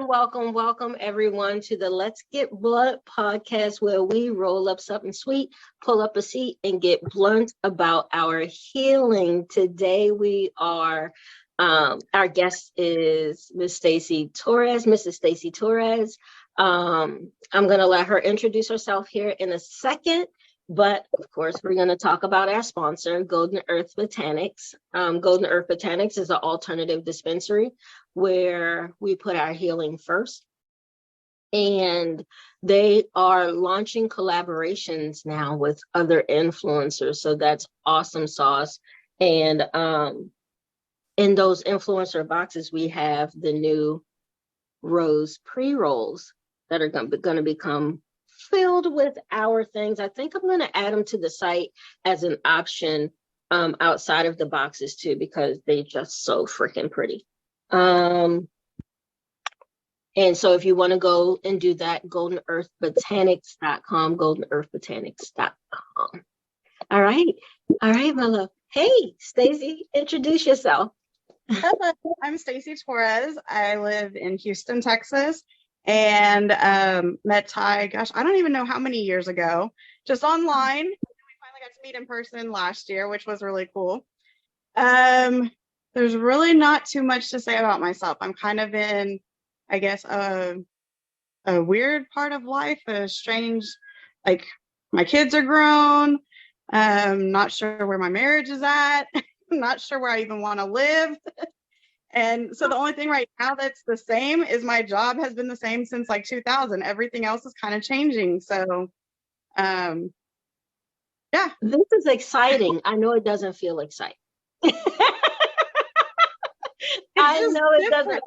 welcome everyone to the Let's Get Blunt podcast, where we roll up something sweet, pull up a seat, and get blunt about our healing. Today we are, our guest is Miss Stacey Torres, Mrs. Stacey Torres. I'm going to let her introduce herself here in a second. But of course, we're going to talk about our sponsor, Golden Earth Botanics. Golden Earth Botanics is an alternative dispensary where we put our healing first. And they are launching collaborations now with other influencers. So that's awesome sauce. And in those influencer boxes, we have the new rose pre-rolls that are going to become filled with our things. I think I'm going to add them to the site as an option outside of the boxes too, because they're just so freaking pretty. And so if you want to go and do that, goldenearthbotanics.com, goldenearthbotanics.com. All right, my love. Hey, Stacey, introduce yourself. Hello, I'm Stacey Torres. I live in Houston, Texas. And met Ty, gosh, I don't even know how many years ago, just online. We finally got to meet in person last year, which was really cool. There's really not too much to say about myself. I'm kind of in, I guess, a weird part of life, a strange, like my kids are grown. Not sure where my marriage is at. I'm not sure where I even want to live. And so the only thing right now that's the same is my job has been the same since like 2000. Everything else is kind of changing. So, yeah. This is exciting. I know it doesn't feel exciting. I know it doesn't.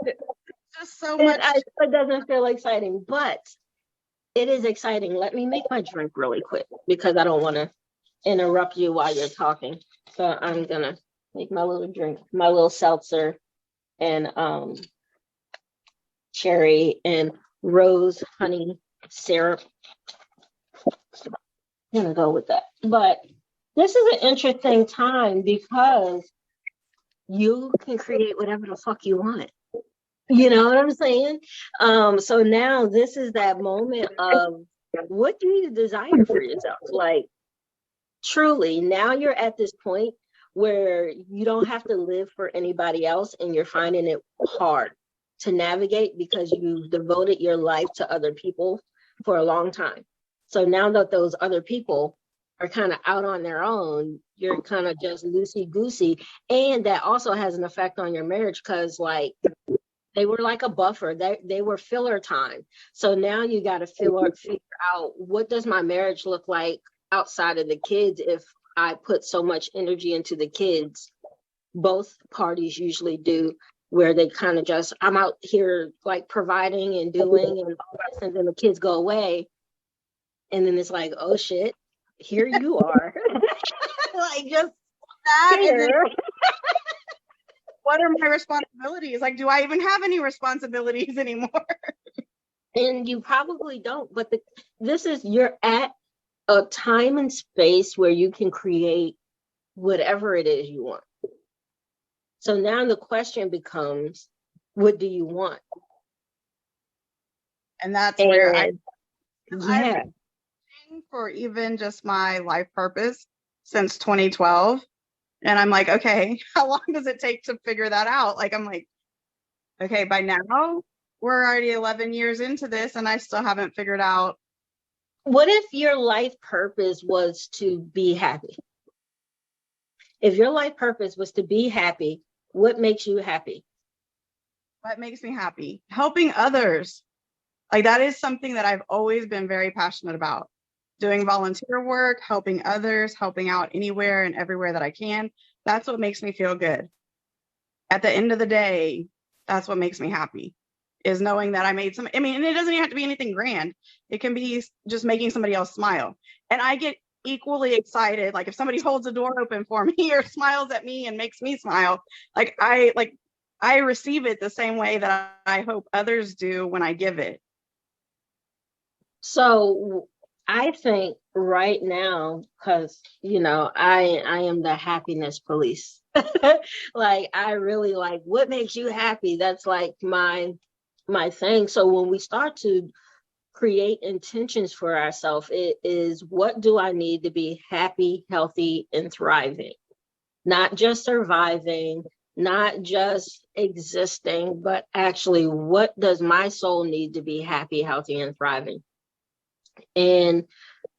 Just so much. It doesn't feel exciting, but it is exciting. Let me make my drink really quick because I don't want to interrupt you while you're talking. So I'm going to make my little drink, my little seltzer. And cherry and rose honey syrup. I'm gonna go with that. But this is an interesting time because you can create whatever the fuck you want. You know what I'm saying? So now this is that moment of what do you desire for yourself? Like, truly, now you're at this point where you don't have to live for anybody else, and you're finding it hard to navigate because you've devoted your life to other people for a long time. So now that those other people are kind of out on their own, you're kind of just loosey-goosey. And that also has an effect on your marriage because, like, they were like a buffer. They were filler time. So now you got to figure out, what does my marriage look like outside of the kids if I put so much energy into the kids? Both parties usually do, where they kind of just, I'm out here like providing and doing and all this, and then the kids go away. And then it's like, oh shit, here you are. Like, just that. here. What are my responsibilities? Like, do I even have any responsibilities anymore? And you probably don't, but you're at a time and space where you can create whatever it is you want. So now the question becomes, what do you want? And that's where I've been for even just my life purpose since 2012. And I'm like, okay, how long does it take to figure that out? Like, I'm like, okay, by now we're already 11 years into this and I still haven't figured out. What if your life purpose was to be happy? If your life purpose was to be happy, what makes you happy? What makes me happy? Helping others. Like, that is something that I've always been very passionate about. Doing volunteer work, helping others, helping out anywhere and everywhere that I can. That's what makes me feel good. At the end of the day, that's what makes me happy. Is knowing that I made and it doesn't even have to be anything grand. It can be just making somebody else smile. And I get equally excited. Like, if somebody holds a door open for me or smiles at me and makes me smile, I receive it the same way that I hope others do when I give it. So I think right now, because, I am the happiness police. Like, I really like, what makes you happy? That's like my my thing. So when we start to create intentions for ourselves, it is, what do I need to be happy, healthy, and thriving? Not just surviving, not just existing, but actually, what does my soul need to be happy, healthy, and thriving? And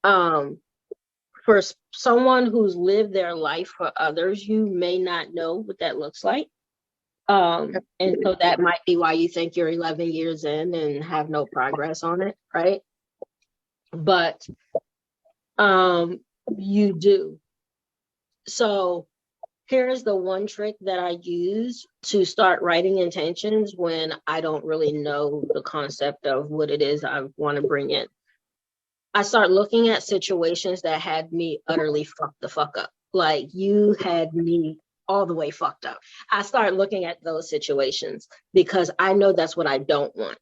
for someone who's lived their life for others, you may not know what that looks like. And so that might be why you think you're 11 years in and have no progress on it, right? But you do. So here's the one trick that I use to start writing intentions when I don't really know the concept of what it is I want to bring in. I start looking at situations that had me utterly fucked the fuck up. Like, you had me all the way fucked up. I start looking at those situations because I know that's what I don't want.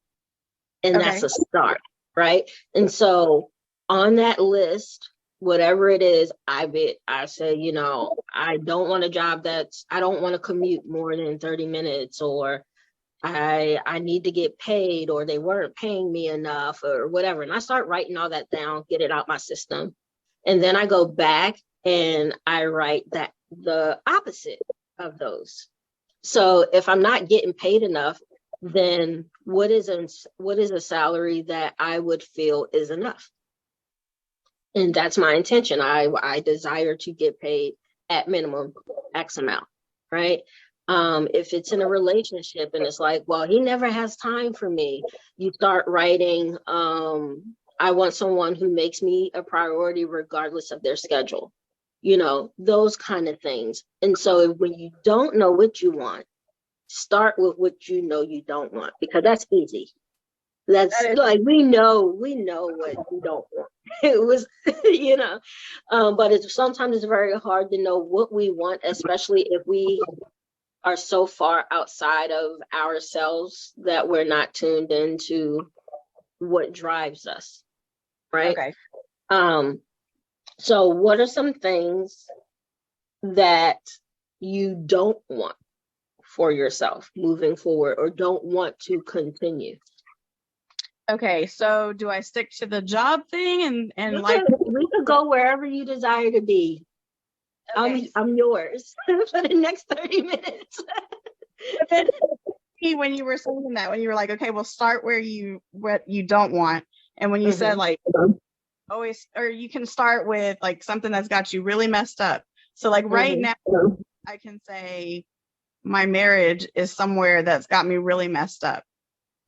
And that's a start, right? And so on that list, whatever it is, I say, you know, I don't want a job I don't want to commute more than 30 minutes, or I need to get paid, or they weren't paying me enough, or whatever. And I start writing all that down, get it out my system. And then I go back and I write the opposite of those. So if I'm not getting paid enough, then what is a salary that I would feel is enough? And that's my intention. I desire to get paid at minimum X amount, right? If it's in a relationship and it's like, well, he never has time for me, you start writing, I want someone who makes me a priority regardless of their schedule, you know, those kind of things. And so when you don't know what you want, start with what you know you don't want, because that's easy. That's like, we know what you don't want. It was, you know, but sometimes it's very hard to know what we want, especially if we are so far outside of ourselves that we're not tuned into what drives us, right? Okay. So what are some things that you don't want for yourself moving forward, or don't want to continue? Okay, so do I stick to the job thing and like we could go wherever you desire to be. Okay. I'm yours for the next 30 minutes. But then when you were saying that, when you were like, okay, we'll start what you don't want, and when you said like always, or you can start with like something that's got you really messed up. So like right now, I can say my marriage is somewhere that's got me really messed up.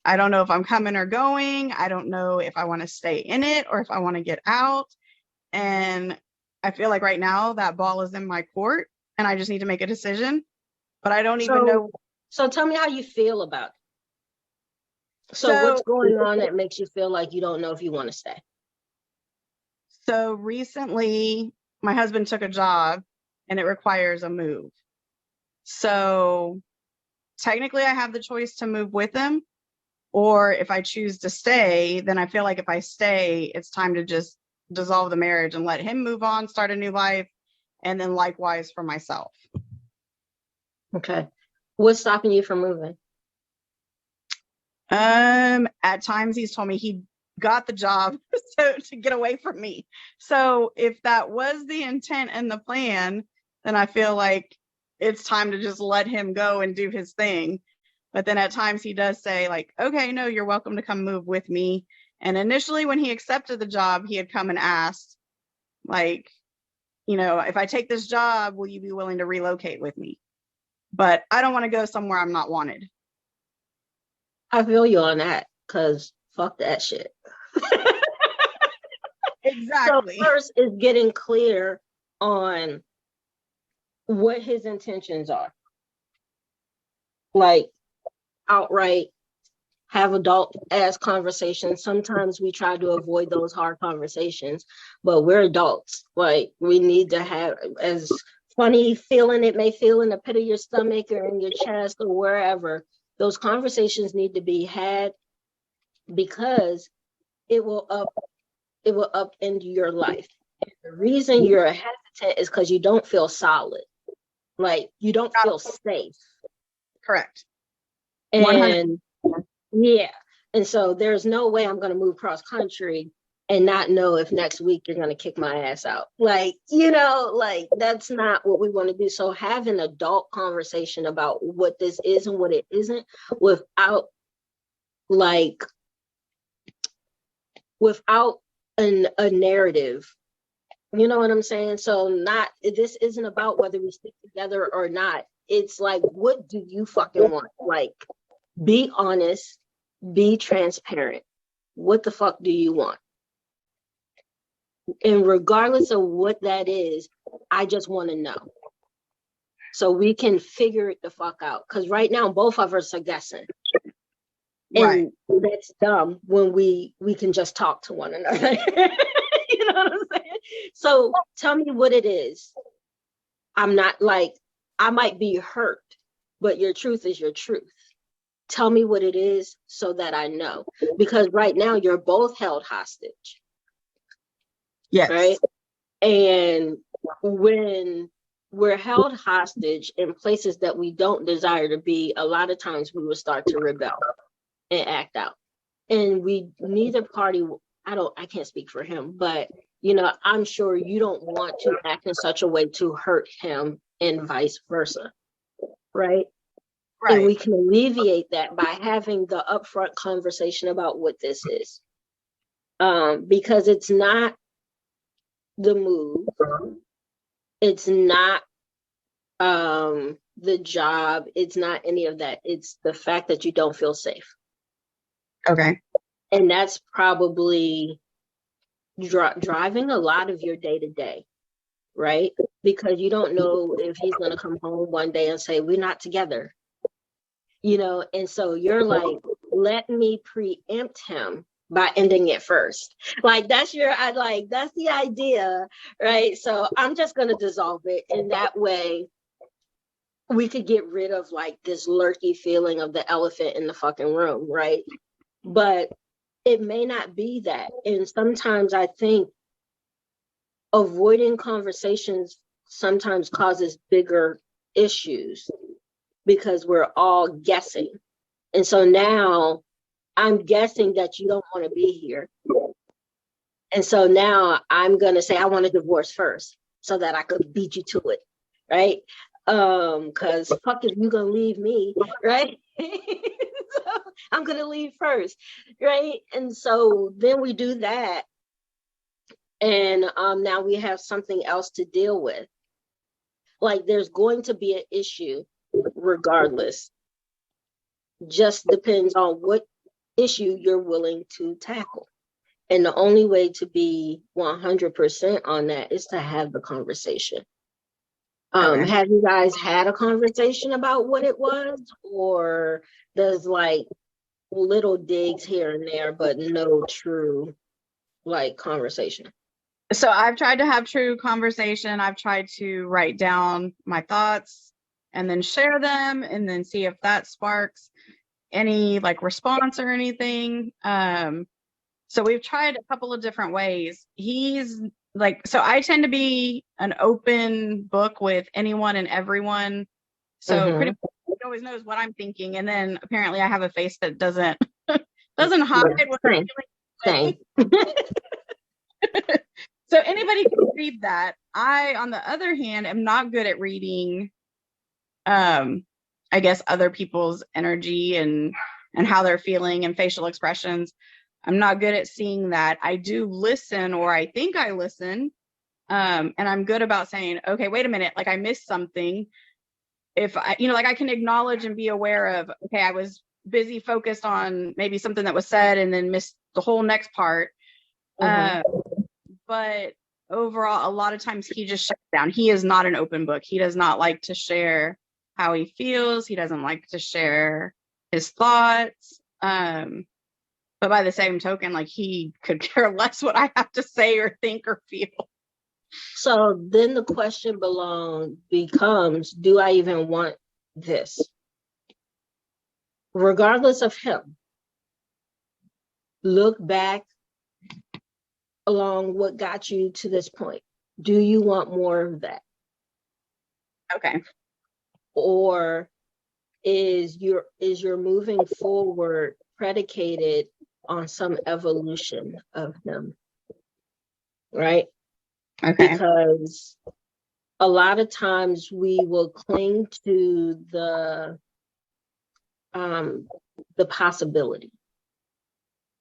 I don't know if I'm coming or going. I don't know if I want to stay in it or if I want to get out. And I feel like right now that ball is in my court and I just need to make a decision, but I don't even know. So tell me how you feel about it. So what's going on that makes you feel like you don't know if you want to stay? So recently my husband took a job and it requires a move. So technically I have the choice to move with him, or if I choose to stay, then I feel like if I stay, it's time to just dissolve the marriage and let him move on, start a new life, and then likewise for myself. Okay. What's stopping you from moving? At times he's told me he got the job to get away from me. So if that was the intent and the plan, then I feel like it's time to just let him go and do his thing. But then at times he does say like, okay, no, you're welcome to come move with me. And initially when he accepted the job, he had come and asked like, you know, if I take this job, will you be willing to relocate with me? But I don't want to go somewhere I'm not wanted. I feel you on that, because fuck that shit. Exactly. So first is getting clear on what his intentions are. Like, outright have adult ass conversations. Sometimes we try to avoid those hard conversations, but we're adults. Like, we need to have, as funny feeling it may feel in the pit of your stomach or in your chest or wherever, those conversations need to be had, because it will upend your life. And the reason you're hesitant is because you don't feel solid. Like, you don't feel safe. Correct. And 100%. Yeah. And so there's no way I'm going to move cross country and not know if next week you're going to kick my ass out. Like, like that's not what we want to do. So have an adult conversation about what this is and what it isn't without like, without a narrative. You know what I'm saying? So this isn't about whether we stick together or not. It's like, what do you fucking want? Like, be honest, be transparent. What the fuck do you want? And regardless of what that is, I just want to know. So we can figure it the fuck out. Because right now, both of us are guessing. Right. And that's dumb when we can just talk to one another. You know what I'm saying? So tell me what it is. I'm not like, I might be hurt, but your truth is your truth. Tell me what it is so that I know. Because right now you're both held hostage. Yes. Right? And when we're held hostage in places that we don't desire to be, a lot of times we will start to rebel and act out. And neither party, I can't speak for him, but I'm sure you don't want to act in such a way to hurt him and vice versa. Right? Right. And we can alleviate that by having the upfront conversation about what this is. Because it's not the move. It's not the job. It's not any of that. It's the fact that you don't feel safe. Okay. And that's probably driving a lot of your day to day, right? Because you don't know if he's going to come home one day and say, we're not together. And so you're like, let me preempt him by ending it first. Like, that's the idea, right? So I'm just going to dissolve it. And that way we could get rid of like this lurky feeling of the elephant in the fucking room, right? But it may not be that. And sometimes I think avoiding conversations sometimes causes bigger issues because we're all guessing. And so now I'm guessing that you don't want to be here. And so now I'm going to say, I want a divorce first so that I could beat you to it. Right. Because fuck if you going to leave me. Right. So I'm going to leave first. Right. And so then we do that. And now we have something else to deal with. Like, there's going to be an issue regardless. Just depends on what issue you're willing to tackle. And the only way to be 100% on that is to have the conversation. Okay. Have you guys had a conversation about what it was? Or does like little digs here and there, but no true like conversation? So I've tried to have true conversation. I've tried to write down my thoughts and then share them and then see if that sparks any like response or anything. So we've tried a couple of different ways. He's like, so I tend to be an open book with anyone and everyone. So pretty much he always knows what I'm thinking. And then apparently I have a face that doesn't hide what I'm feeling. Same. So anybody can read that. I, on the other hand, am not good at reading, I guess, other people's energy and how they're feeling and facial expressions. I'm not good at seeing that. I do listen, or I think I listen. And I'm good about saying, okay, wait a minute, like I missed something. If I, like I can acknowledge and be aware of, okay, I was busy focused on maybe something that was said and then missed the whole next part. But overall, a lot of times he just shuts down. He is not an open book. He does not like to share how he feels. He doesn't like to share his thoughts. But by the same token, like he could care less what I have to say or think or feel. So then the question becomes, do I even want this? Regardless of him, look back along what got you to this point. Do you want more of that? Okay. Or is your moving forward predicated on some evolution of him, right? Okay. Because a lot of times we will cling to the possibility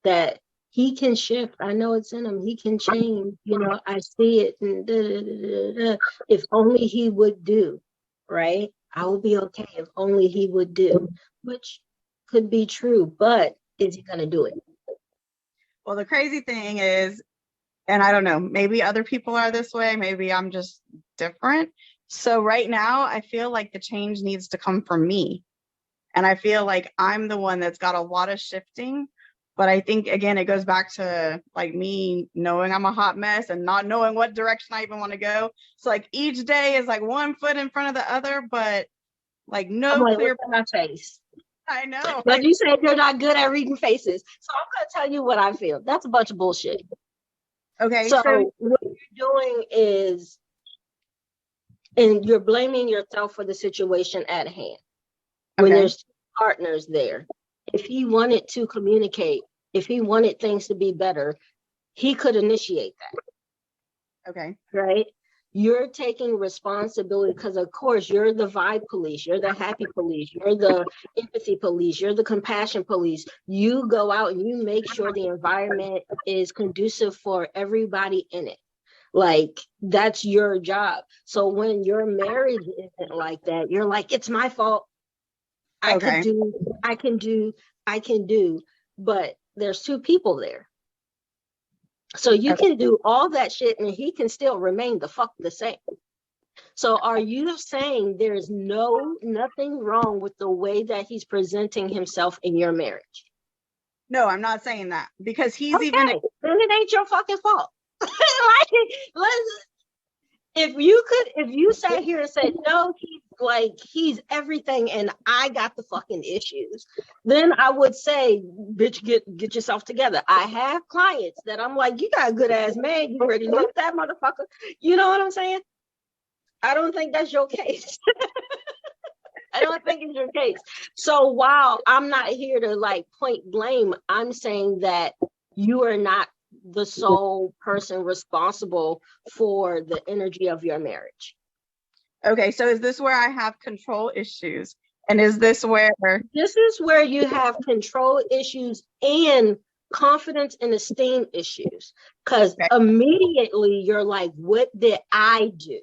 that he can shift. I know it's in him. He can change. You know, I see it. And da, da, da, da. If only he would do, right? I will be okay if only he would do, which could be true, but is he going to do it? Well, the crazy thing is, and I don't know, maybe other people are this way. Maybe I'm just different. So right now, I feel like the change needs to come from me. And I feel like I'm the one that's got a lot of shifting. But I think, again, it goes back to like me knowing I'm a hot mess and not knowing what direction I even want to go. So like each day is like one foot in front of the other, but like no clear. My face. I know. But you said you're not good at reading faces. So I'm going to tell you what I feel. That's a bunch of bullshit. Okay. So what you're doing is, and you're blaming yourself for the situation at hand. When there's two partners there, if he wanted to communicate, if he wanted things to be better, he could initiate that. Okay. Right? You're taking responsibility because, of course, you're the vibe police, you're the happy police, you're the empathy police, you're the compassion police. You go out and you make sure the environment is conducive for everybody in it. Like, that's your job. So when your marriage isn't like that, you're like, it's my fault. I can do, but there's two people there. So you can do all that shit and he can still remain the fuck the same. So are you saying there's nothing wrong with the way that he's presenting himself in your marriage? No, I'm not saying that, because he's then it ain't your fucking fault. If you sat here and said, no, he's everything and I got the fucking issues, then I would say, bitch, get yourself together. I have clients that I'm like, you got a good ass man, you ready to leave that motherfucker? You know what I'm saying? I don't think that's your case. I don't think it's your case. So while I'm not here to like point blame, I'm saying that you are not the sole person responsible for the energy of your marriage. Okay, so is this where I have control issues? And is this where... This is where you have control issues and confidence and esteem issues. Because immediately you're like, what did I do?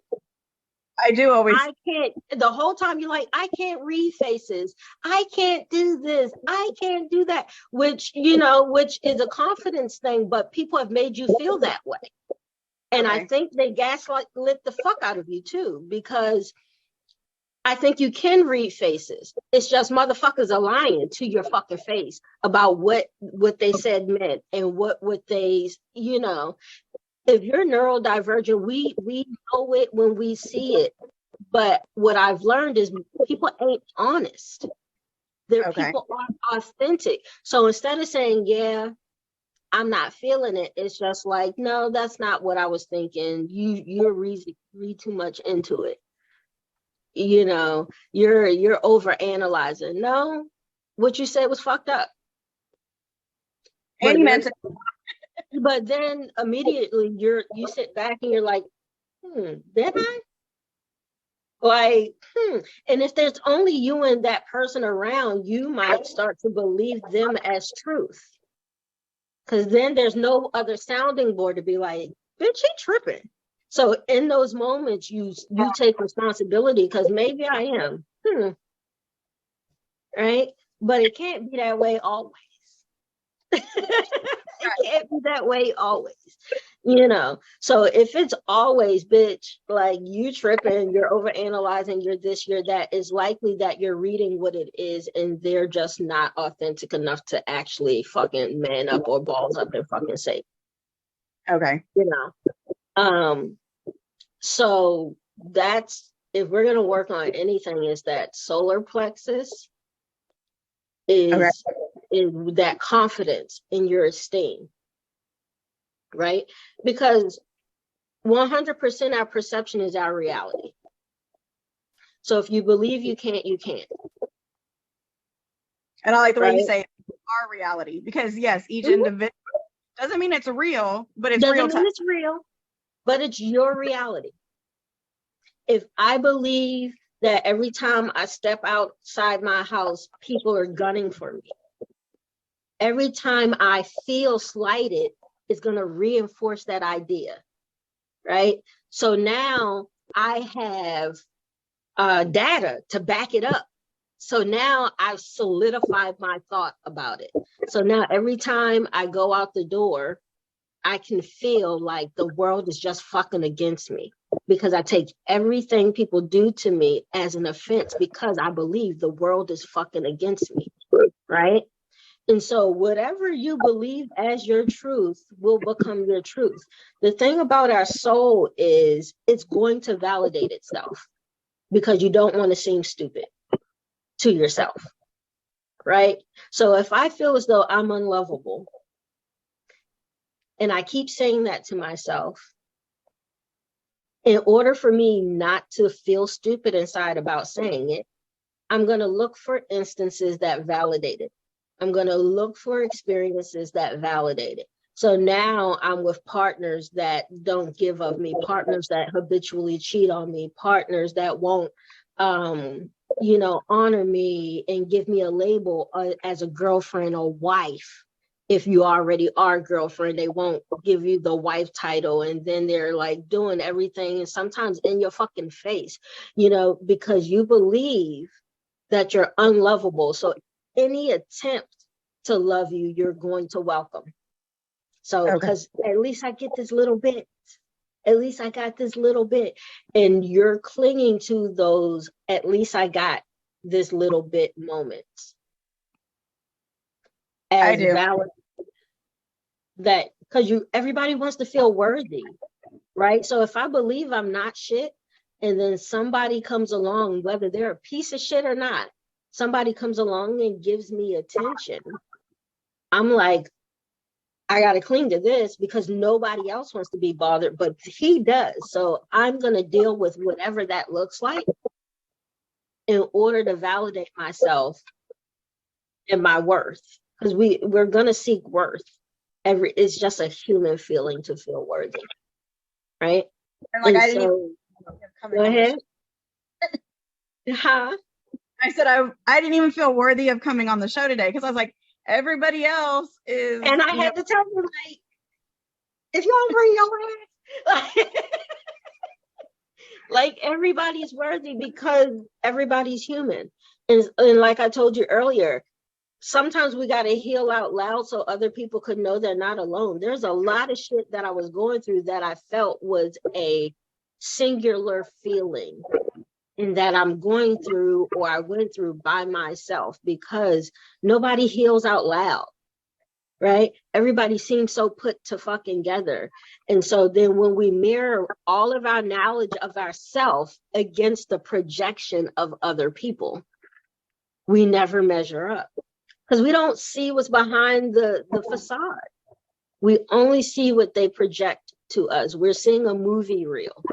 I do always... I can't, the whole time you're like, I can't read faces. I can't do this. I can't do that. Which is a confidence thing, but people have made you feel that way. And I think they gaslit the fuck out of you too, because I think you can read faces. It's just motherfuckers are lying to your fucking face about what they said meant and what they, if you're neurodivergent, we know it when we see it. But what I've learned is people ain't honest. People aren't authentic. So instead of saying, yeah, I'm not feeling it, it's just like, no, that's not what I was thinking. You're read too much into it. You're over analyzing. No, what you said was fucked up. And you meant it. But then immediately you sit back and you're like, did I? And if there's only you and that person around, you might start to believe them as truth. Because then there's no other sounding board to be like, bitch, he tripping. So in those moments, you take responsibility, because maybe I am. Right? But it can't be that way always. It can't be that way always. So if it's always, bitch, like you tripping, you're over analyzing, you're this, you're that, is likely that you're reading what it is and they're just not authentic enough to actually fucking man up or balls up and fucking say. Okay. So that's, if we're gonna work on anything, is that solar plexus is that confidence in your esteem. Right? Because 100% our perception is our reality. So if you believe you can't, you can't. And I like the way you say our reality, because yes, each individual doesn't mean it's real, but it's Doesn't real mean it's real, but it's your reality. If I believe that every time I step outside my house, people are gunning for me, every time I feel slighted, it's going to reinforce that idea, right? So now I have data to back it up. So now I've solidified my thought about it. So now every time I go out the door, I can feel like the world is just fucking against me, because I take everything people do to me as an offense because I believe the world is fucking against me, right? And so whatever you believe as your truth will become your truth. The thing about our soul is it's going to validate itself because you don't want to seem stupid to yourself, right? So if I feel as though I'm unlovable and I keep saying that to myself, in order for me not to feel stupid inside about saying it, I'm going to look for instances that validate it. I'm going to look for experiences that validate it. So now I'm with partners that don't give of me, partners that habitually cheat on me, partners that won't, honor me and give me a label as a girlfriend or wife. If you already are girlfriend, they won't give you the wife title. And then they're like doing everything, and sometimes in your fucking face, because you believe that you're unlovable. So any attempt to love you, you're going to welcome. So, because at least I get this little bit, at least I got this little bit, and you're clinging to those, at least I got this little bit moments. As I do. Valid, that, because everybody wants to feel worthy, right? So if I believe I'm not shit, and then somebody comes along, whether they're a piece of shit or not, somebody comes along and gives me attention, I'm like, I got to cling to this because nobody else wants to be bothered, but he does. So I'm going to deal with whatever that looks like in order to validate myself and my worth, because we're going to seek worth. It's just a human feeling to feel worthy, right? And like, I didn't even go ahead. Huh? I said I didn't even feel worthy of coming on the show today because I was like, everybody else is. And I had to tell them, like, if y'all bring your ass, like everybody's worthy because everybody's human. And like I told you earlier, sometimes we got to heal out loud so other people could know they're not alone. There's a lot of shit that I was going through that I felt was a singular feeling, and that I'm going through, or I went through by myself, because nobody heals out loud, right? Everybody seems so put to fucking together. And so then when we mirror all of our knowledge of ourselves against the projection of other people, we never measure up, because we don't see what's behind the facade. We only see what they project to us. We're seeing a movie reel,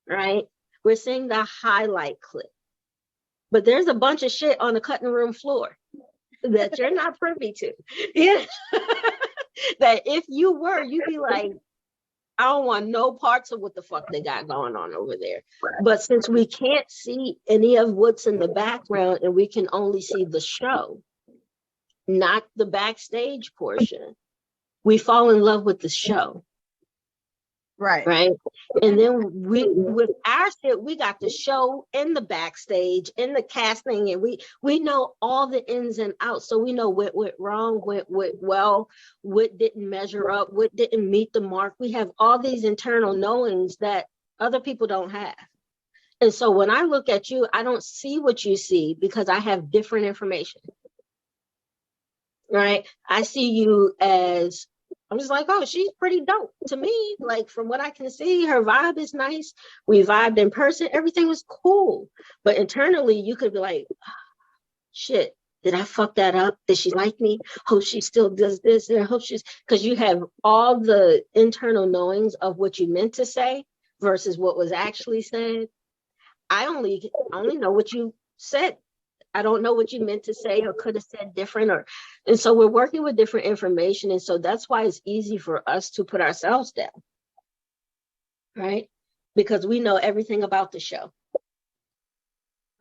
right? We're seeing the highlight clip, but there's a bunch of shit on the cutting room floor that you're not privy to. Yeah. That if you were, you'd be like, I don't want no parts of what the fuck they got going on over there. But since we can't see any of what's in the background, and we can only see the show, not the backstage portion, we fall in love with the show. Right. And then with our shit, we got the show in the backstage, in the casting, and we know all the ins and outs. So we know what went wrong, what went well, what didn't measure up, what didn't meet the mark. We have all these internal knowings that other people don't have. And so when I look at you, I don't see what you see because I have different information. Right? I see you as, I'm just like, oh, she's pretty dope to me. Like, from what I can see, her vibe is nice. We vibed in person. Everything was cool. But internally, you could be like, shit, did I fuck that up? Did she like me? Hope she still does this. And I hope she's, because you have all the internal knowings of what you meant to say versus what was actually said. I only know what you said. I don't know what you meant to say or could have said different, or And so we're working with different information. And so that's why it's easy for us to put ourselves down, right? Because we know everything about the show,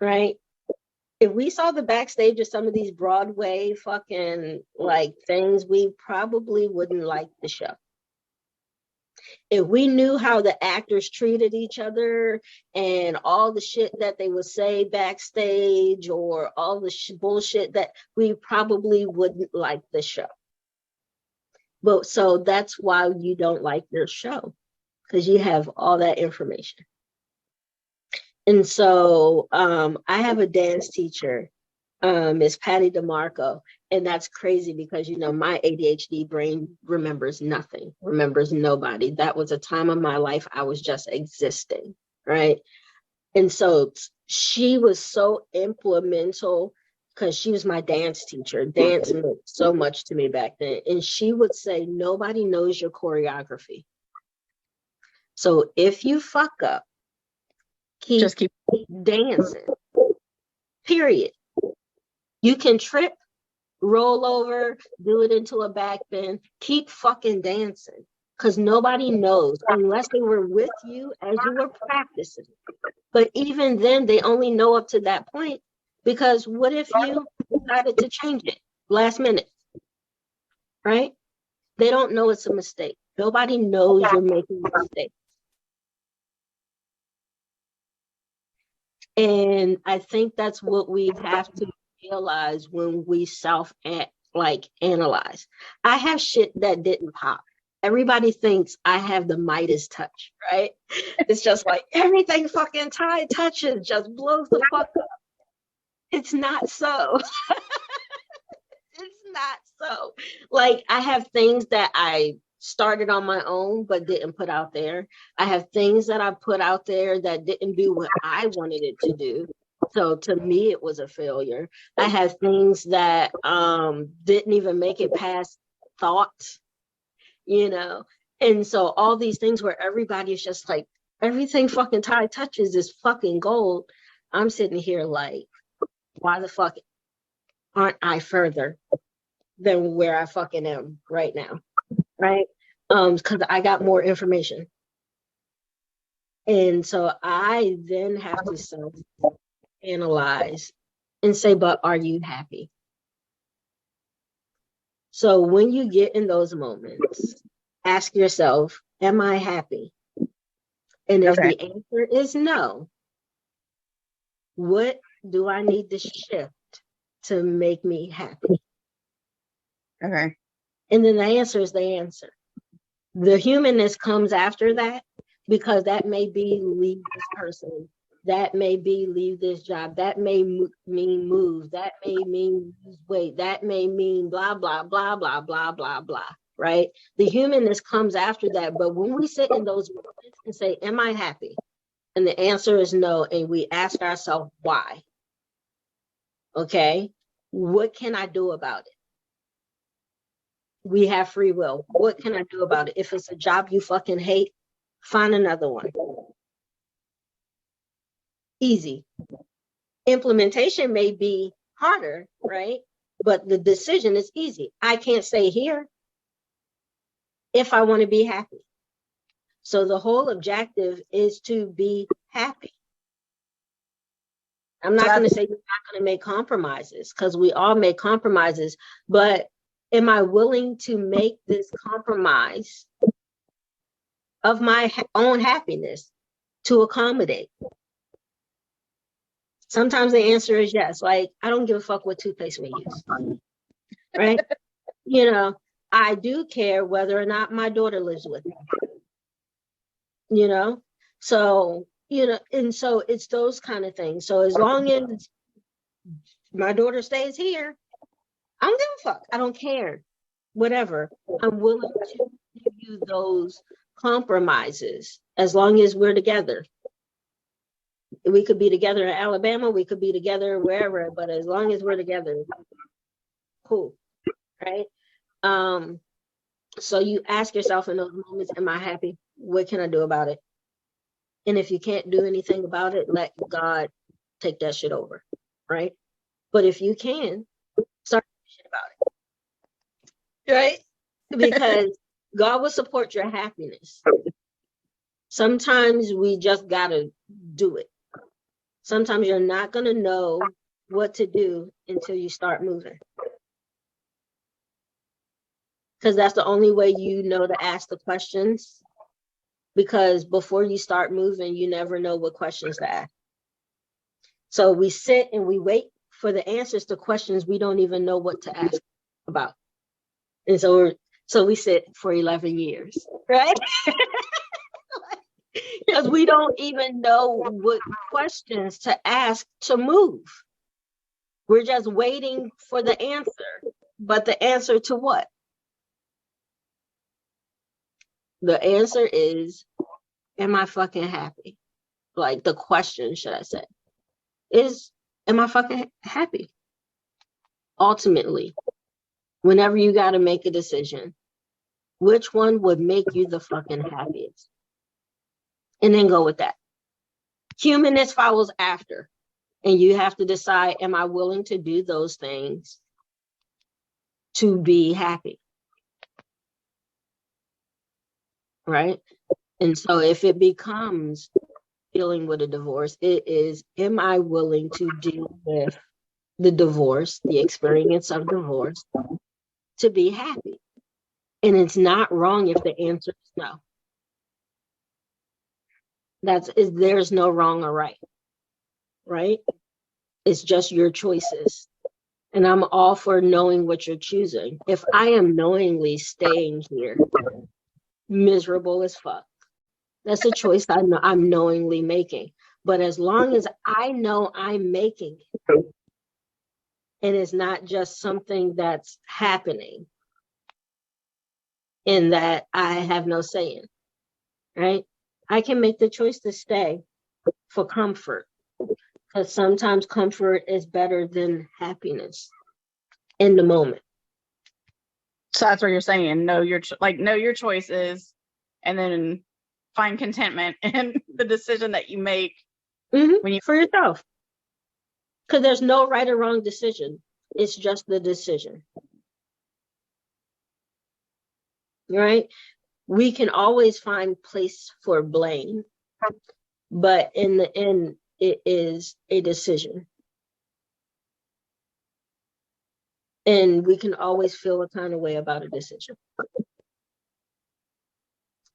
right? If we saw the backstage of some of these Broadway fucking like things, we probably wouldn't like the show. If we knew how the actors treated each other and all the shit that they would say backstage or all the bullshit, that we probably wouldn't like the show. But so that's why you don't like their show, because you have all that information. And so I have a dance teacher, Miss Patty DeMarco, and that's crazy because, you know, my ADHD brain remembers nothing, remembers nobody. That was a time of my life I was just existing, right? And so she was so implemental because she was my dance teacher. Dance meant so much to me back then. And she would say, nobody knows your choreography. So if you fuck up, keep dancing, period. You can trip, roll over, do it into a back bend, keep fucking dancing, because nobody knows unless they were with you as you were practicing. But even then, they only know up to that point, because what if you decided to change it last minute, right? They don't know it's a mistake. Nobody knows you're making a mistake. And I think that's what we have to realize when we analyze. I have shit that didn't pop. Everybody thinks I have the Midas touch, right? It's just like everything fucking Ty touches just blows the fuck up. It's not so. It's not so. Like, I have things that I started on my own but didn't put out there. I have things that I put out there that didn't do what I wanted it to do. So to me, it was a failure. I have things that didn't even make it past thought, you know. And so all these things where everybody is just like, everything fucking Ty touches is fucking gold. I'm sitting here like, why the fuck aren't I further than where I fucking am right now, right? Because I got more information. And so I then have to self-analyze and say, but are you happy? So when you get in those moments, ask yourself, am I happy? And if the answer is no, what do I need to shift to make me happy? Okay. And then the answer is the answer. The humanness comes after that, because that may be leave this person. That may be leave this job. That may mean move. That may mean lose weight. That may mean blah, blah, blah, blah, blah, blah, blah, right? The humanness comes after that. But when we sit in those moments and say, am I happy? And the answer is no. And we ask ourselves, why? Okay, what can I do about it? We have free will. What can I do about it? If it's a job you fucking hate, find another one. Easy. Implementation may be harder, right? But the decision is easy. I can't stay here if I want to be happy. So the whole objective is to be happy. I'm not going to say you're not going to make compromises, because we all make compromises, but am I willing to make this compromise of my own happiness to accommodate? Sometimes the answer is yes. Like, I don't give a fuck what toothpaste we use, right? You know, I do care whether or not my daughter lives with me, you know? So, you know, and so it's those kind of things. So as long as my daughter stays here, I don't give a fuck. I don't care. Whatever. I'm willing to give you those compromises as long as we're together. We could be together in Alabama, we could be together wherever, but as long as we're together, cool, right? So you ask yourself in those moments, am I happy? What can I do about it? And if you can't do anything about it, let God take that shit over, right? But if you can, start shit about it. right? Because God will support your happiness. Sometimes we just gotta do it. Sometimes you're not gonna know what to do until you start moving. Because that's the only way you know to ask the questions. Because before you start moving, you never know what questions to ask. So we sit and we wait for the answers to questions we don't even know what to ask about. And so we sit for 11 years, right? Because we don't even know what questions to ask to move. We're just waiting for the answer. But the answer to what? The answer is, am I fucking happy? Like the question, should I say, is, am I fucking happy? Ultimately, whenever you got to make a decision, which one would make you the fucking happiest? And then go with that. Humanness follows after. And you have to decide, am I willing to do those things to be happy? Right? And so if it becomes dealing with a divorce, it is, am I willing to deal with the divorce, the experience of divorce, to be happy? And it's not wrong if the answer is no. There's no wrong or right, right? It's just your choices. And I'm all for knowing what you're choosing. If I am knowingly staying here, miserable as fuck, that's a choice I'm knowingly making. But as long as I know I'm making it, and it's not just something that's happening and that I have no say in, right? I can make the choice to stay for comfort, because sometimes comfort is better than happiness in the moment. So that's what you're saying. Know your choices, and then find contentment in the decision that you make when you for yourself. Because there's no right or wrong decision. It's just the decision. Right? We can always find place for blame, but in the end, it is a decision. And we can always feel a kind of way about a decision.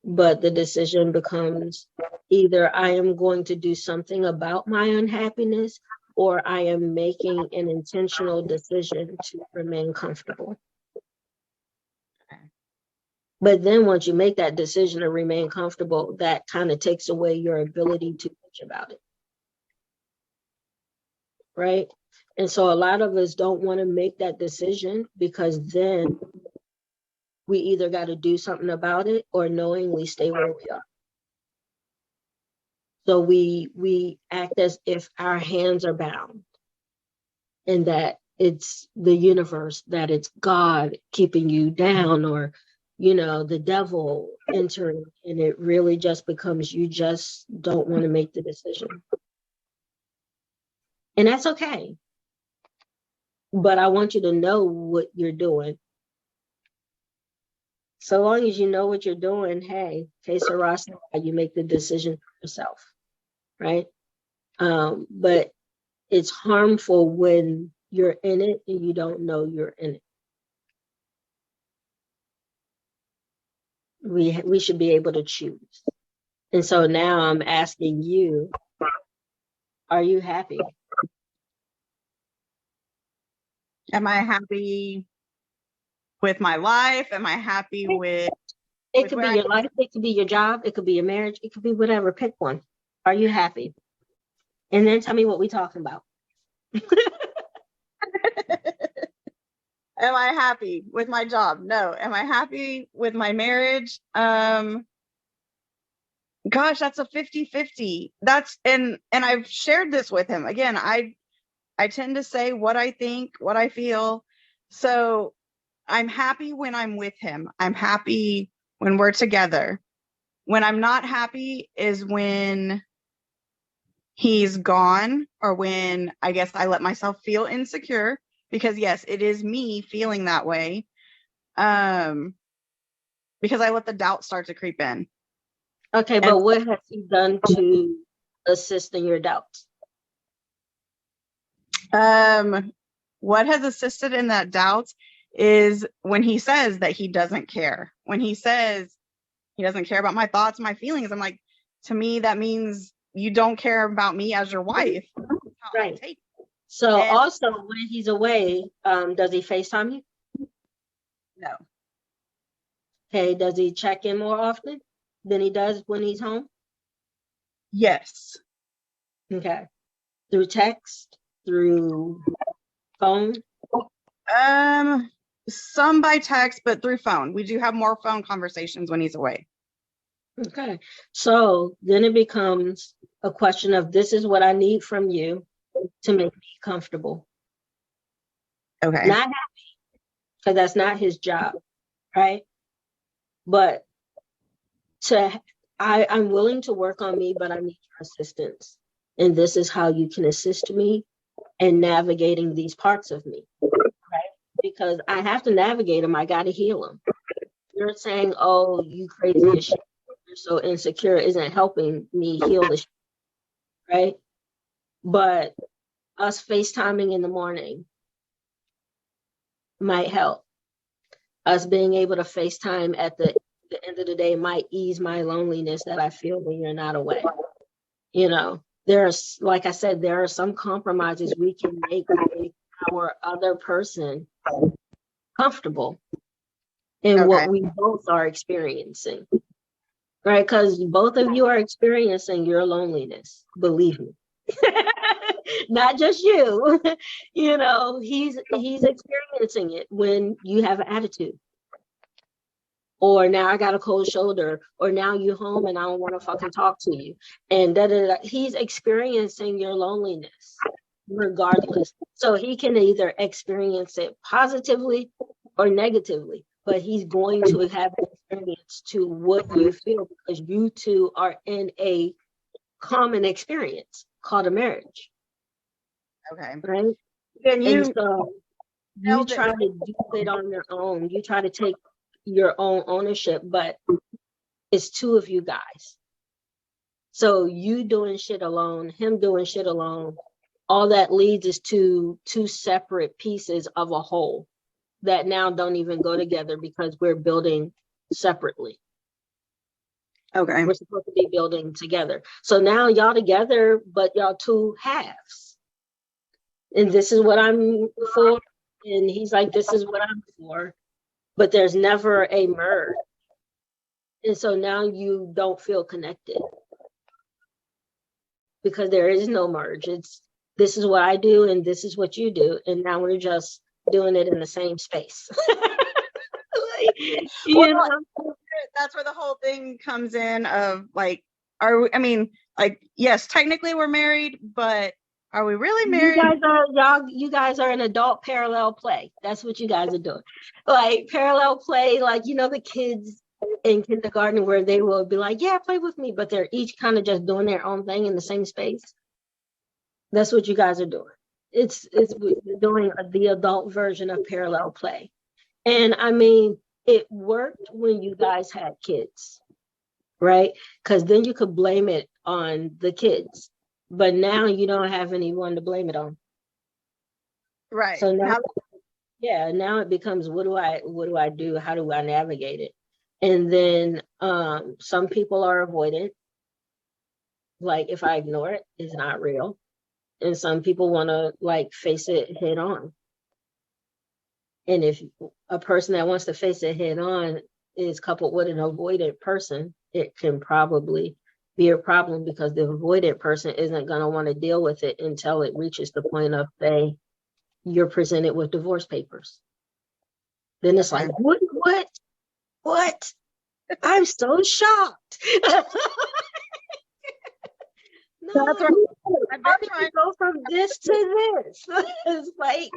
But the decision becomes either I am going to do something about my unhappiness, or I am making an intentional decision to remain comfortable. But then once you make that decision to remain comfortable, that kind of takes away your ability to bitch about it. Right? And so a lot of us don't want to make that decision, because then we either got to do something about it or knowingly stay where we are. So we act as if our hands are bound, and that it's the universe, that it's God keeping you down, or, you know, the devil entering, and it really just becomes you just don't want to make the decision. And that's okay. But I want you to know what you're doing. So long as you know what you're doing, hey, que sera, you make the decision for yourself, right? But it's harmful when you're in it and you don't know you're in it. We should be able to choose. And so now I'm asking you, are you happy? Am I happy with my life? Am I happy with... It could be your life, it could be your job, it could be your marriage, it could be whatever. Pick one. Are you happy? And then tell me what we're talking about. Am I happy with my job? No. Am I happy with my marriage? Gosh, that's a 50-50. And I've shared this with him. Again, I tend to say what I think, what I feel. So I'm happy when I'm with him. I'm happy when we're together. When I'm not happy is when he's gone, or when I guess I let myself feel insecure, because yes, it is me feeling that way. because I let the doubt start to creep in. Okay, but what has he done to assist in your doubts? What has assisted in that doubt is when he says that he doesn't care. When he says he doesn't care about my thoughts, my feelings, I'm like, to me, that means you don't care about me as your wife. Right. So also when he's away, does he FaceTime you? No. Okay, does he check in more often than he does when he's home? Yes. Okay. Through text? Through phone? Some by text, but through phone. We do have more phone conversations when he's away. Okay. So then it becomes a question of, this is what I need from you to make me comfortable. Okay. Not happy, because that's not his job, right? But I'm willing to work on me, but I need your assistance. And this is how you can assist me in navigating these parts of me, right? Because I have to navigate them. I got to heal them. You're saying, oh, you crazy as shit, you're so insecure, isn't helping me heal the shit, right? But us FaceTiming in the morning might help. Us being able to FaceTime at the end of the day might ease my loneliness that I feel when you're not away. You know, there's, like I said, there are some compromises we can make to make our other person comfortable in what we both are experiencing, right? Because both of you are experiencing your loneliness, believe me. Not just you. You know, he's experiencing it when you have an attitude, or now I got a cold shoulder, or now you're home and I don't want to fucking talk to you, and he's experiencing your loneliness regardless. So he can either experience it positively or negatively, but he's going to have an experience to what you feel, because you two are in a common experience called a marriage. Okay. Right? And so you try to do it on your own. You try to take your own ownership, but it's two of you guys. So you doing shit alone, him doing shit alone, all that leads is to two separate pieces of a whole that now don't even go together because we're building separately. Okay. We're supposed to be building together. So now y'all together, but y'all two halves. And this is what I'm for. And he's like, this is what I'm for. But there's never a merge. And so now you don't feel connected, because there is no merge. It's, this is what I do and this is what you do. And now we're just doing it in the same space. That's where the whole thing comes in of like, yes, technically we're married, but are we really married? You guys are an adult parallel play. That's what you guys are doing. Like parallel play, like, you know, the kids in kindergarten where they will be like, yeah, play with me, but they're each kind of just doing their own thing in the same space. That's what you guys are doing. It's doing the adult version of parallel play. And I mean, it worked when you guys had kids, right? Because then you could blame it on the kids. But now you don't have anyone to blame it on. Right. So now it becomes, what do I do? How do I navigate it? And then some people are avoidant. Like, if I ignore it, it's not real. And some people want to like face it head on. And if a person that wants to face it head on is coupled with an avoidant person, it can probably be a problem, because the avoidant person isn't going to want to deal with it until it reaches the point of, say, you're presented with divorce papers. Then it's like, what? I'm so shocked. No, that's right. I'm trying to go from this to this. It's like,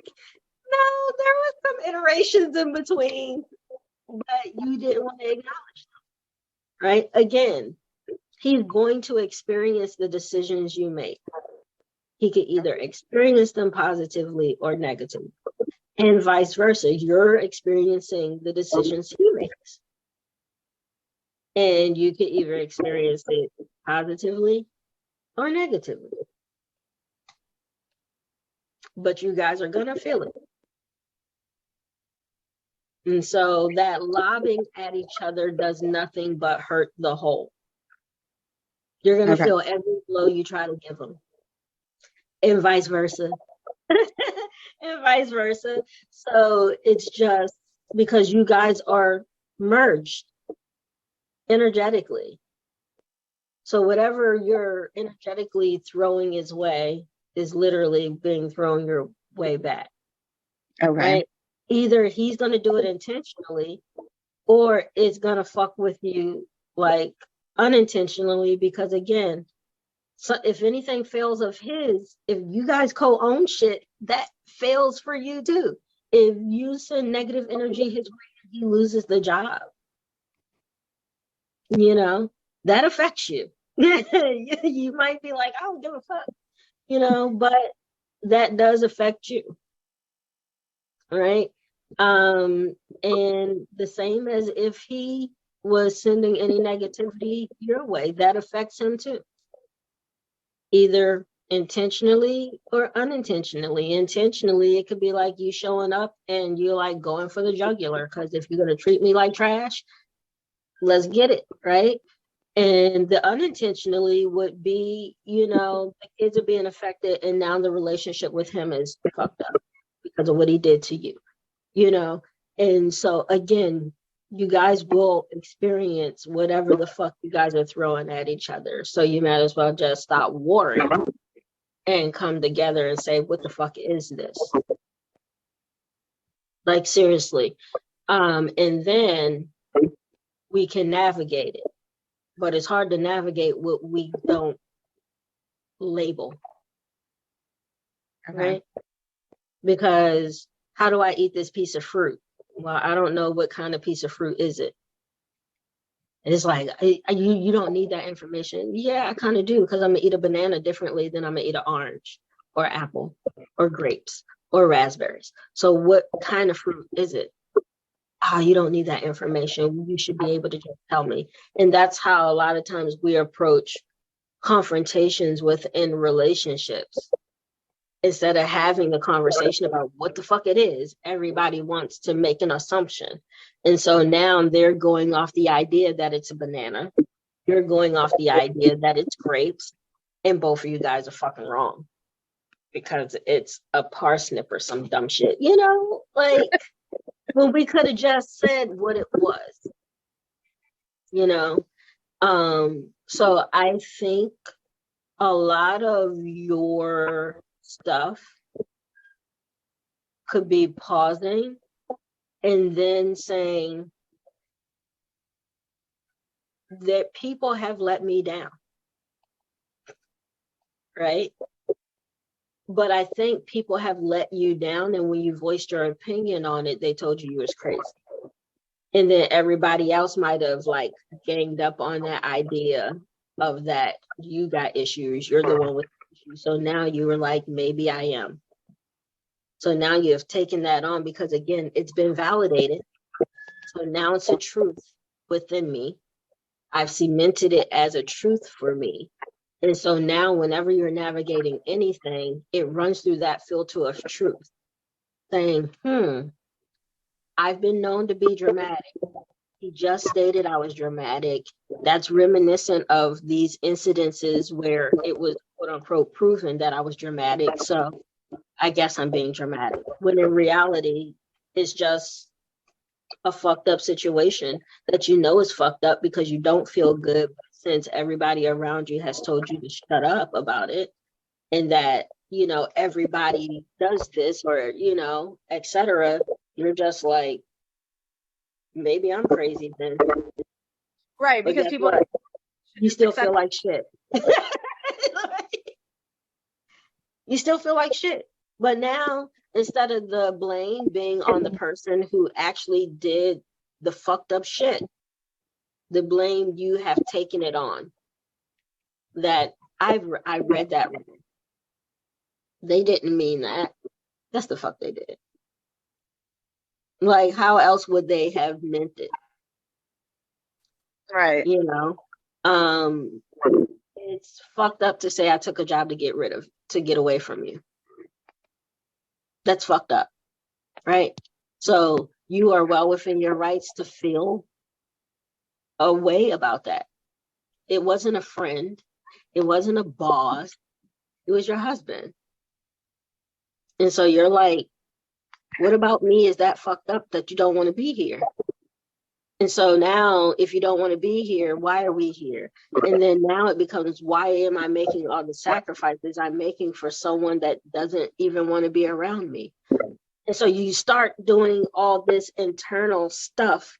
no, there was some iterations in between, but you didn't want to acknowledge them, right? Again, he's going to experience the decisions you make. He could either experience them positively or negatively. And vice versa. You're experiencing the decisions he makes. And you could either experience it positively or negatively. But you guys are going to feel it. And so that lobbing at each other does nothing but hurt the whole. You're going to feel every blow you try to give them. And vice versa. And vice versa. So it's just because you guys are merged energetically. So whatever you're energetically throwing his way is literally being thrown your way back. Okay. Right? Either he's going to do it intentionally or it's going to fuck with you like unintentionally, because again, so if anything fails of his, if you guys co-own shit, that fails for you too. If you send negative energy his way, he loses the job. You know, that affects you. You might be like, I don't give a fuck, you know, but that does affect you. Right? And the same as if he was sending any negativity your way, that affects him too. Either intentionally or unintentionally. Intentionally, it could be like you showing up and you're like going for the jugular, because if you're going to treat me like trash, let's get it, right? And the unintentionally would be, you know, the kids are being affected and now the relationship with him is fucked up because of what he did to you, you know? And so again, you guys will experience whatever the fuck you guys are throwing at each other. So you might as well just stop warring and come together and say, what the fuck is this? Like seriously. And then we can navigate it. But it's hard to navigate what we don't label. Right? Because how do I eat this piece of fruit? Well, I don't know what kind of piece of fruit is it. And it's like, you don't need that information. Yeah, I kind of do, because I'm going to eat a banana differently than I'm going to eat an orange or apple or grapes or raspberries. So what kind of fruit is it? You don't need that information. You should be able to just tell me. And that's how a lot of times we approach confrontations within relationships. Instead of having the conversation about what the fuck it is, everybody wants to make an assumption. And so now they're going off the idea that it's a banana. You're going off the idea that it's grapes. And both of you guys are fucking wrong. Because it's a parsnip or some dumb shit. You know, like, well, we could have just said what it was. You know? So I think a lot of your stuff could be pausing and then saying that people have let me down, right? But I think people have let you down, and when you voiced your opinion on it, they told you was crazy. And then everybody else might have like ganged up on that idea of that you got issues, you're the one with issues. So now you were like, maybe I am. So now you have taken that on because again, it's been validated. So now it's a truth within me. I've cemented it as a truth for me. And so now whenever you're navigating anything, it runs through that filter of truth, saying, I've been known to be dramatic. He just stated I was dramatic. That's reminiscent of these incidences where it was quote unquote proven that I was dramatic. So I guess I'm being dramatic. When in reality, it's just a fucked up situation that you know is fucked up because you don't feel good since everybody around you has told you to shut up about it. And that, you know, everybody does this or, you know, etc. You're just like, maybe I'm crazy then. Right, because people what? You still feel like shit. You still feel like shit. But now, instead of the blame being on the person who actually did the fucked up shit, the blame you have taken it on. That I read that wrong. They didn't mean that. That's the fuck they did. Like, how else would they have meant it? Right. You know? It's fucked up to say I took a job to get away from you. That's fucked up, right? So you are well within your rights to feel a way about that. It wasn't a friend. It wasn't a boss. It was your husband. And so you're like, what about me is that fucked up that you don't want to be here? And so now, if you don't want to be here, why are we here? And then now it becomes, why am I making all the sacrifices I'm making for someone that doesn't even want to be around me? And so you start doing all this internal stuff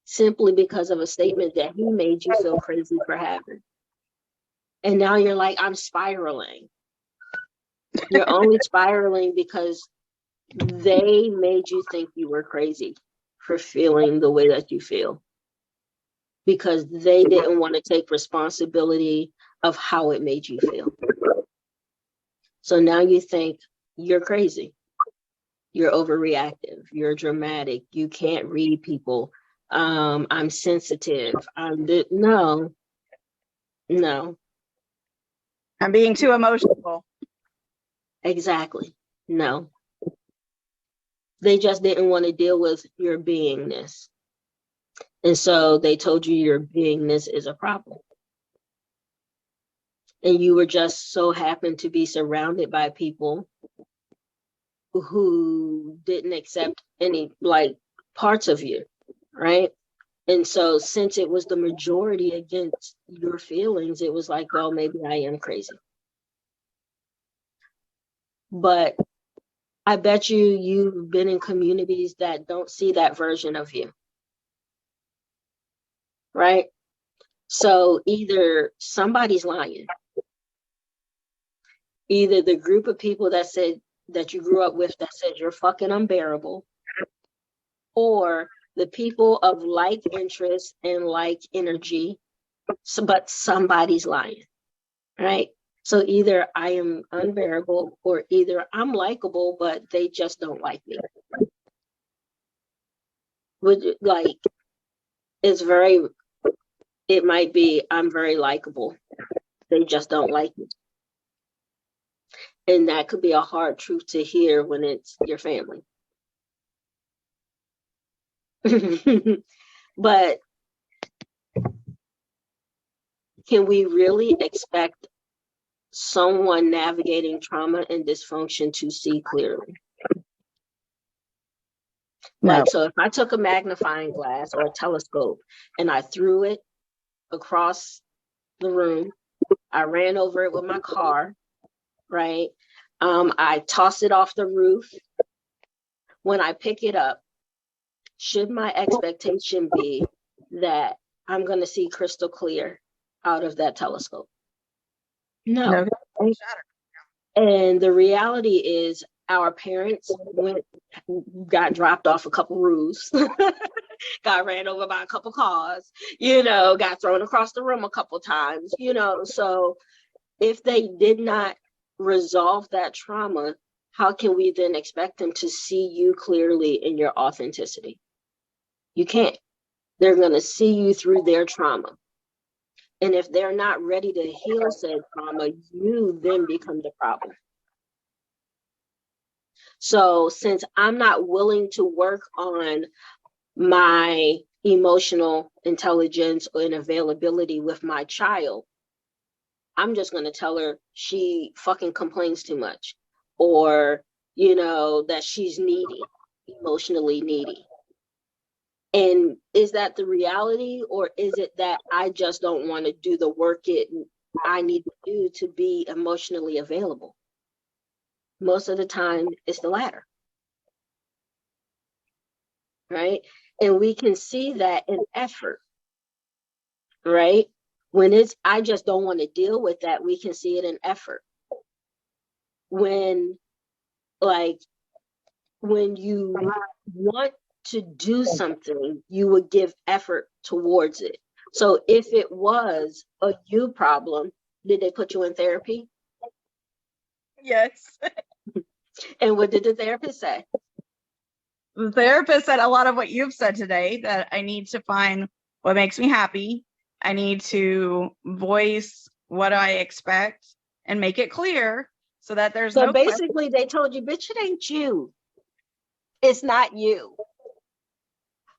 simply because of a statement that he made you feel crazy for having. And now you're like, I'm spiraling. You're only spiraling because they made you think you were crazy for feeling the way that you feel. Because they didn't want to take responsibility of how it made you feel. So now you think you're crazy. You're overreactive. You're dramatic. You can't read people. I'm sensitive. No. I'm being too emotional. Exactly. No. They just didn't want to deal with your beingness. And so they told you your beingness is a problem. And you were just so happened to be surrounded by people who didn't accept any like parts of you, right? And so since it was the majority against your feelings, it was like, well, maybe I am crazy. But I bet you've been in communities that don't see that version of you, right? So either somebody's lying, either the group of people that said that you grew up with that said you're fucking unbearable, or the people of like interest and like energy, but somebody's lying, right? So either I am unbearable or either I'm likable, but they just don't like me. Like, it might be I'm very likable. They just don't like me. And that could be a hard truth to hear when it's your family. But can we really expect someone navigating trauma and dysfunction to see clearly? No. Like, so if I took a magnifying glass or a telescope and I threw it across the room, I ran over it with my car, right? I tossed it off the roof. When I pick it up, should my expectation be that I'm going to see crystal clear out of that telescope? No. And the reality is our parents got dropped off a couple roofs, got ran over by a couple cars, got thrown across the room a couple times, so if they did not resolve that trauma, how can we then expect them to see you clearly in your authenticity? You can't. They're going to see you through their trauma. And if they're not ready to heal said trauma, you then become the problem. So since I'm not willing to work on my emotional intelligence and availability with my child, I'm just going to tell her she fucking complains too much, or, that she's needy, emotionally needy. And is that the reality, or is it that I just don't want to do the work I need to do to be emotionally available? Most of the time, it's the latter, right? And we can see that in effort, right? When it's, I just don't want to deal with that, we can see it in effort. When you want to do something, you would give effort towards it. So if it was a you problem, did they put you in therapy? Yes. And what did the therapist say? The therapist said a lot of what you've said today, that I need to find what makes me happy. I need to voice what I expect and make it clear so that there's So no question. basically, they told you, bitch, it ain't you. It's not you.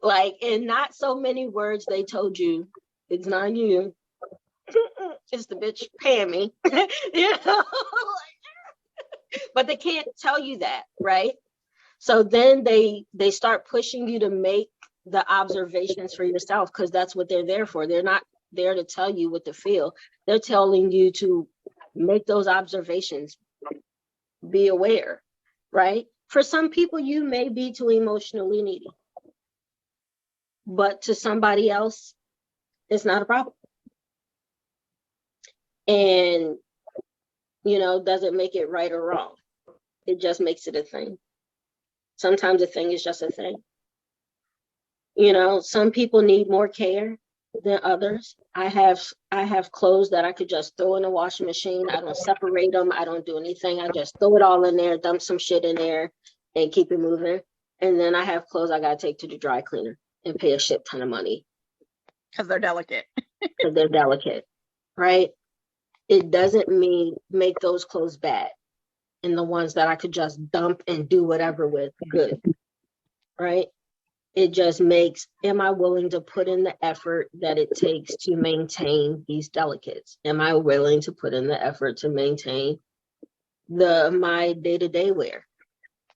Like, in not so many words, they told you, it's not you. It's the bitch paying me. You know? But they can't tell you that, right? So then they start pushing you to make the observations for yourself, because that's what they're there for. They're not there to tell you what to feel. They're telling you to make those observations, be aware, right? For some people, you may be too emotionally needy, but to somebody else, it's not a problem. And, doesn't make it right or wrong. It just makes it a thing. Sometimes a thing is just a thing. Some people need more care than others. I have clothes that I could just throw in the washing machine. I don't separate them. I don't do anything. I just throw it all in there, dump some shit in there, and keep it moving. And then I have clothes I gotta take to the dry cleaner and pay a shit ton of money. Because they're delicate. Because they're delicate, right? It doesn't mean make those clothes bad. And the ones that I could just dump and do whatever with, good, right? It just makes, am I willing to put in the effort that it takes to maintain these delicates? Am I willing to put in the effort to maintain my day-to-day wear?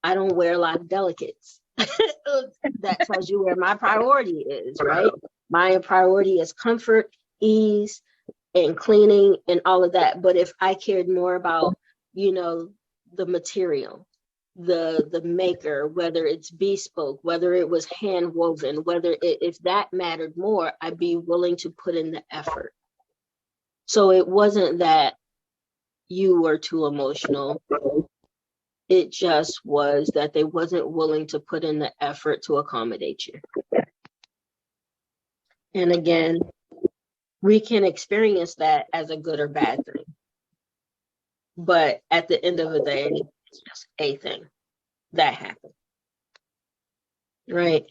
I don't wear a lot of delicates. That tells you where my priority is, right? My priority is comfort, ease, and cleaning and all of that. But if I cared more about, the material, the maker, whether it's bespoke, whether it was hand woven, if that mattered more, I'd be willing to put in the effort. So it wasn't that you were too emotional. It just was that they wasn't willing to put in the effort to accommodate you. And again, we can experience that as a good or bad thing. But at the end of the day, it's just a thing that happened. Right?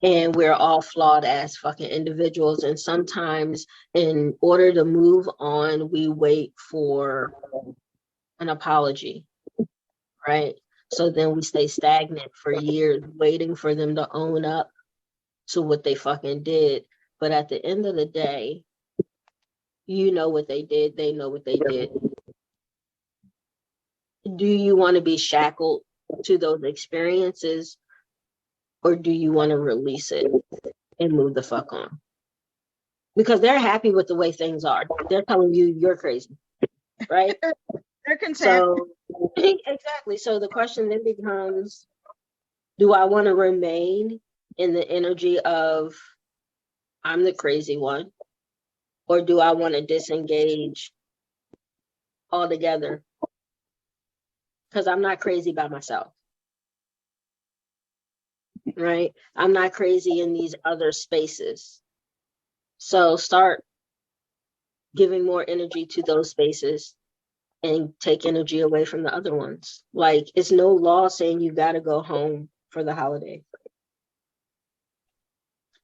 And we're all flawed as fucking individuals. And sometimes in order to move on, we wait for an apology. Right? So then we stay stagnant for years, waiting for them to own up to what they fucking did. But at the end of the day, you know what they did. They know what they did. Do you want to be shackled to those experiences, or do you want to release it and move the fuck on? Because they're happy with the way things are. They're telling you you're crazy, right? They're content. So exactly. So the question then becomes, do I want to remain in the energy of I'm the crazy one, or do I want to disengage altogether? Because I'm not crazy by myself, right? I'm not crazy in these other spaces. So start giving more energy to those spaces and take energy away from the other ones. Like, it's no law saying you got to go home for the holiday.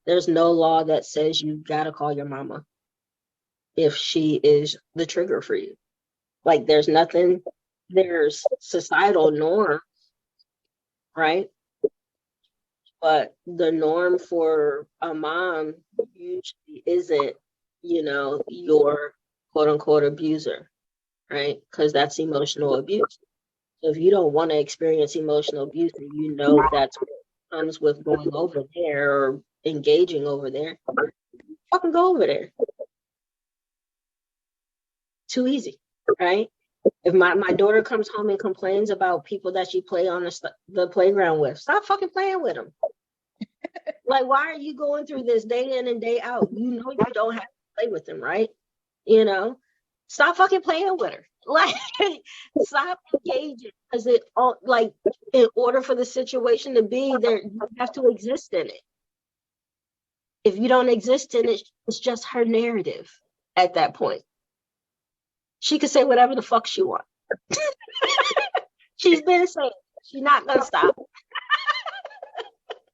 There's no law that says you got to call your mama if she is the trigger for you. Like, there's societal norm, right? But the norm for a mom usually isn't, your quote unquote abuser, right? Because that's emotional abuse. So if you don't want to experience emotional abuse, and that's what comes with going over there or engaging over there, fucking go over there. Too easy, right? If my daughter comes home and complains about people that she play on the playground with, stop fucking playing with them. Like, why are you going through this day in and day out? You don't have to play with them, right? Stop fucking playing with her. Like, stop engaging, because in order for the situation to be there, you have to exist in it. If you don't exist in it, it's just her narrative at that point. She could say whatever the fuck she wants. She's been saying, she's not gonna stop.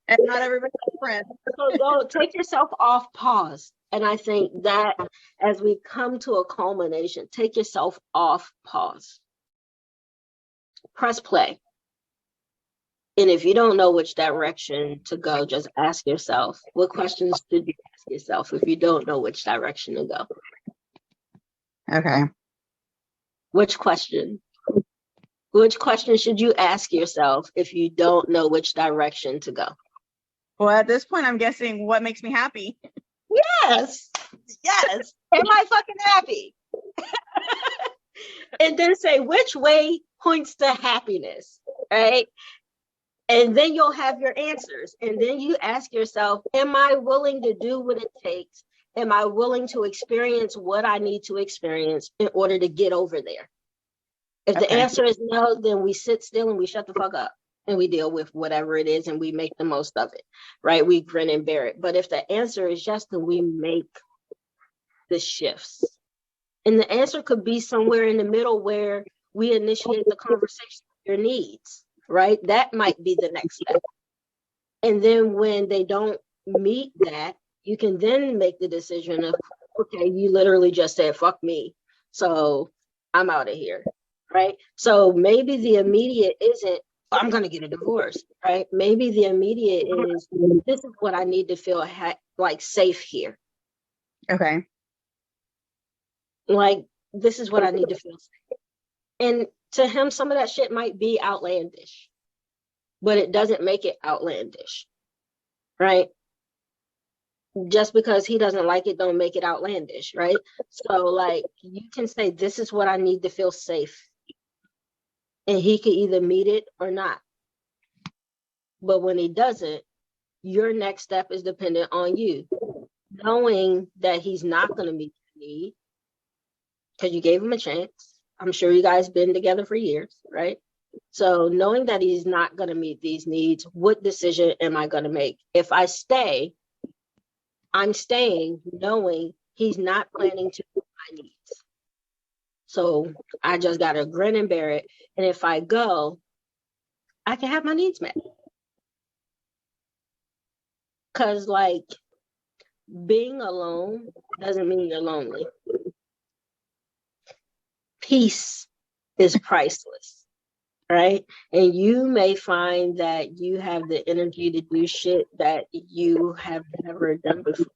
And not everybody's friend. So go take yourself off pause. And I think that as we come to a culmination, take yourself off pause. Press play. And if you don't know which direction to go, just ask yourself, what questions should you ask yourself if you don't know which direction to go? Okay. Which question? Which question should you ask yourself if you don't know which direction to go? Well, at this point, I'm guessing what makes me happy. Yes. Yes. Am I fucking happy? And then say, which way points to happiness, right? And then you'll have your answers. And then you ask yourself, am I willing to do what it takes? Am I willing to experience what I need to experience in order to get over there? If the answer is no, then we sit still and we shut the fuck up and we deal with whatever it is and we make the most of it, right? We grin and bear it. But if the answer is yes, then we make the shifts. And the answer could be somewhere in the middle where we initiate the conversation with your needs, right? That might be the next step. And then when they don't meet that, you can then make the decision of, okay, you literally just said, fuck me. So I'm out of here, right? So maybe the immediate isn't, I'm going to get a divorce, right? Maybe the immediate is, this is what I need to feel like safe here. Okay. Like, this is what I need to feel safe. And to him, some of that shit might be outlandish, but it doesn't make it outlandish, right? Just because he doesn't like it, don't make it outlandish, right? So, like, you can say, this is what I need to feel safe. And he can either meet it or not. But when he doesn't, your next step is dependent on you. Knowing that he's not going to meet your need, because you gave him a chance. I'm sure you guys been together for years, right? So knowing that he's not going to meet these needs, what decision am I going to make? If I stay, I'm staying knowing he's not planning to meet my needs. So I just got to grin and bear it. And if I go, I can have my needs met. Because, like, being alone doesn't mean you're lonely. Peace is priceless, right? And you may find that you have the energy to do shit that you have never done before,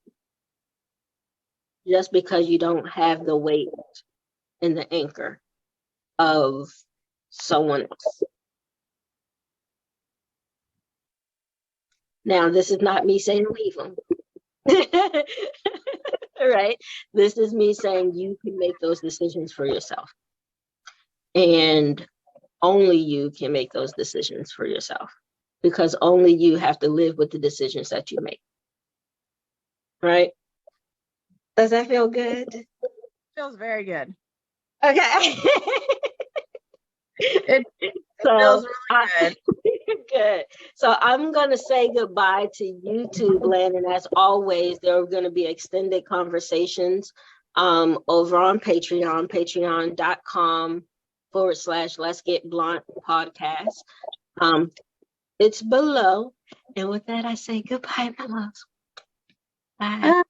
just because you don't have the weight and the anchor of someone else. Now, this is not me saying leave them. Right? This is me saying you can make those decisions for yourself. And only you can make those decisions for yourself, because only you have to live with the decisions that you make. Right? Does that feel good? Feels very good. Okay. It feels really good. Good. So I'm going to say goodbye to YouTube land. And as always, there are going to be extended conversations over on Patreon, patreon.com/Let's Get Blunt podcast. It's below. And with that, I say goodbye, my loves. Bye.